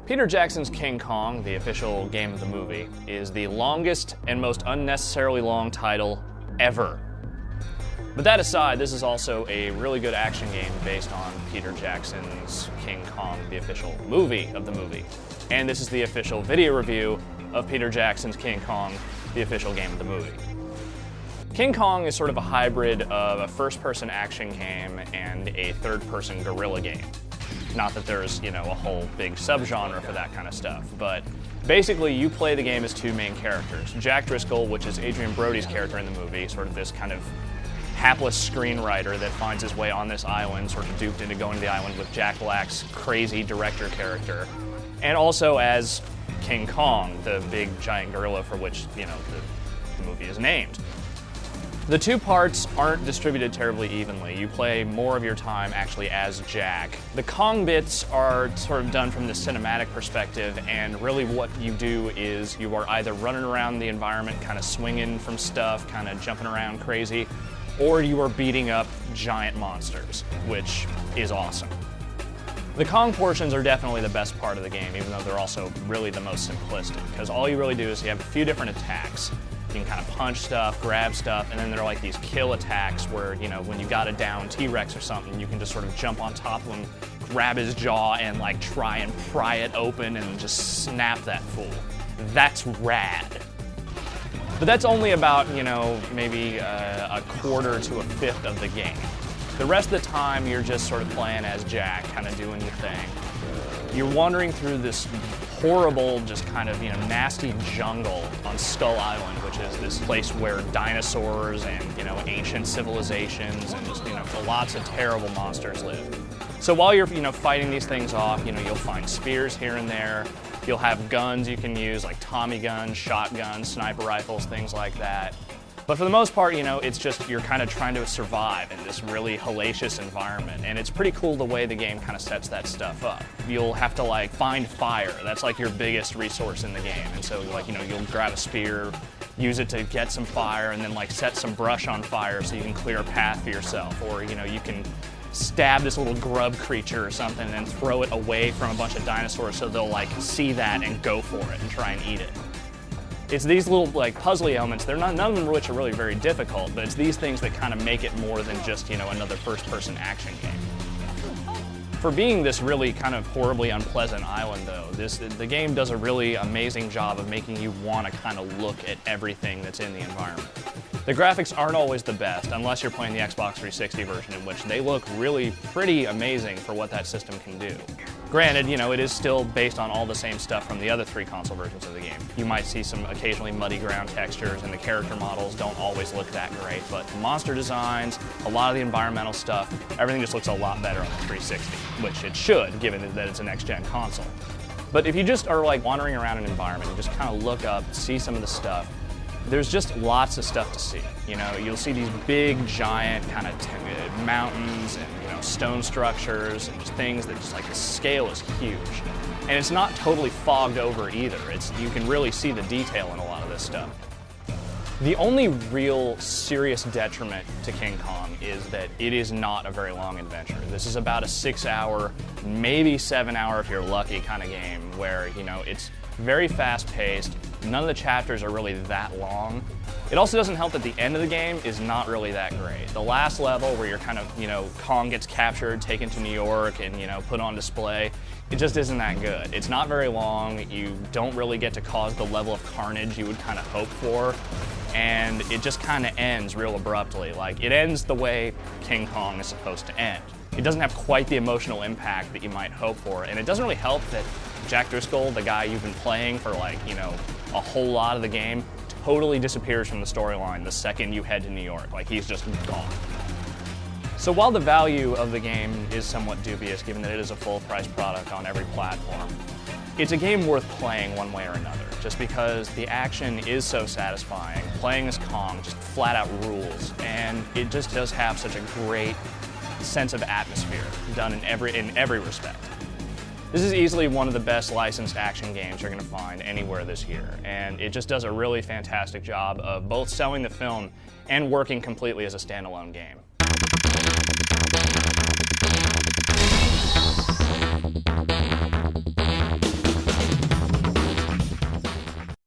Peter Jackson's King Kong, the official game of the movie, is the longest and most unnecessarily long title ever. But that aside, this is also a really good action game based on Peter Jackson's King Kong, the official movie of the movie. And this is the official video review of Peter Jackson's King Kong, the official game of the movie. King Kong is sort of a hybrid of a first-person action game and a third-person guerrilla game. Not that there's, a whole big subgenre for that kind of stuff, but basically you play the game as two main characters. Jack Driscoll, which is Adrian Brody's character in the movie, sort of this kind of hapless screenwriter that finds his way on this island, sort of duped into going to the island with Jack Black's crazy director character. And also as King Kong, the big giant gorilla for which, the movie is named. The two parts aren't distributed terribly evenly. You play more of your time actually as Jack. The Kong bits are sort of done from the cinematic perspective, and really what you do is you are either running around the environment, kind of swinging from stuff, kind of jumping around crazy, or you are beating up giant monsters, which is awesome. The Kong portions are definitely the best part of the game, even though they're also really the most simplistic, because all you really do is you have a few different attacks. You can kind of punch stuff, grab stuff, and then there are like these kill attacks where, when you got a down T-Rex or something, you can just sort of jump on top of him, grab his jaw, and like try and pry it open and just snap that fool. That's rad. But that's only about, maybe a quarter to a fifth of the game. The rest of the time, you're just sort of playing as Jack, kind of doing your thing. You're wandering through this horrible, just kind of, nasty jungle on Skull Island, which is this place where dinosaurs and, ancient civilizations and just, lots of terrible monsters live. So while you're, fighting these things off, you'll find spears here and there. You'll have guns you can use, like Tommy guns, shotguns, sniper rifles, things like that. But for the most part, it's just you're kind of trying to survive in this really hellacious environment, and it's pretty cool the way the game kind of sets that stuff up. You'll have to find fire. That's like your biggest resource in the game, and so you'll grab a spear, use it to get some fire, and then set some brush on fire so you can clear a path for yourself, or you can stab this little grub creature or something and then throw it away from a bunch of dinosaurs so they'll see that and go for it and try and eat it. It's these little puzzly elements, none of them which are really very difficult, but it's these things that kind of make it more than just, another first-person action game. For being this really kind of horribly unpleasant island though, the game does a really amazing job of making you want to kind of look at everything that's in the environment. The graphics aren't always the best, unless you're playing the Xbox 360 version, in which they look really pretty amazing for what that system can do. Granted, it is still based on all the same stuff from the other three console versions of the game. You might see some occasionally muddy ground textures, and the character models don't always look that great, but the monster designs, a lot of the environmental stuff, everything just looks a lot better on the 360, which it should, given that it's a next-gen console. But if you just are wandering around an environment and just kind of look up, see some of the stuff, there's just lots of stuff to see. You'll see these big, giant kind of mountains and stone structures and just things that just the scale is huge. And it's not totally fogged over either. You can really see the detail in a lot of this stuff. The only real serious detriment to King Kong is that it is not a very long adventure. This is about a 6-hour, maybe 7-hour if you're lucky kind of game where, it's very fast-paced. None of the chapters are really that long. It also doesn't help that the end of the game is not really that great. The last level where you're kind of, Kong gets captured, taken to New York, and, put on display, it just isn't that good. It's not very long. You don't really get to cause the level of carnage you would kind of hope for, and it just kind of ends real abruptly. It ends the way King Kong is supposed to end. It doesn't have quite the emotional impact that you might hope for, and it doesn't really help that Jack Driscoll, the guy you've been playing for a whole lot of the game, totally disappears from the storyline the second you head to New York. He's just gone. So while the value of the game is somewhat dubious, given that it is a full-price product on every platform, it's a game worth playing one way or another, just because the action is so satisfying. Playing as Kong just flat out rules, and it just does have such a great sense of atmosphere done in every respect. This is easily one of the best licensed action games you're going to find anywhere this year, and it just does a really fantastic job of both selling the film and working completely as a standalone game.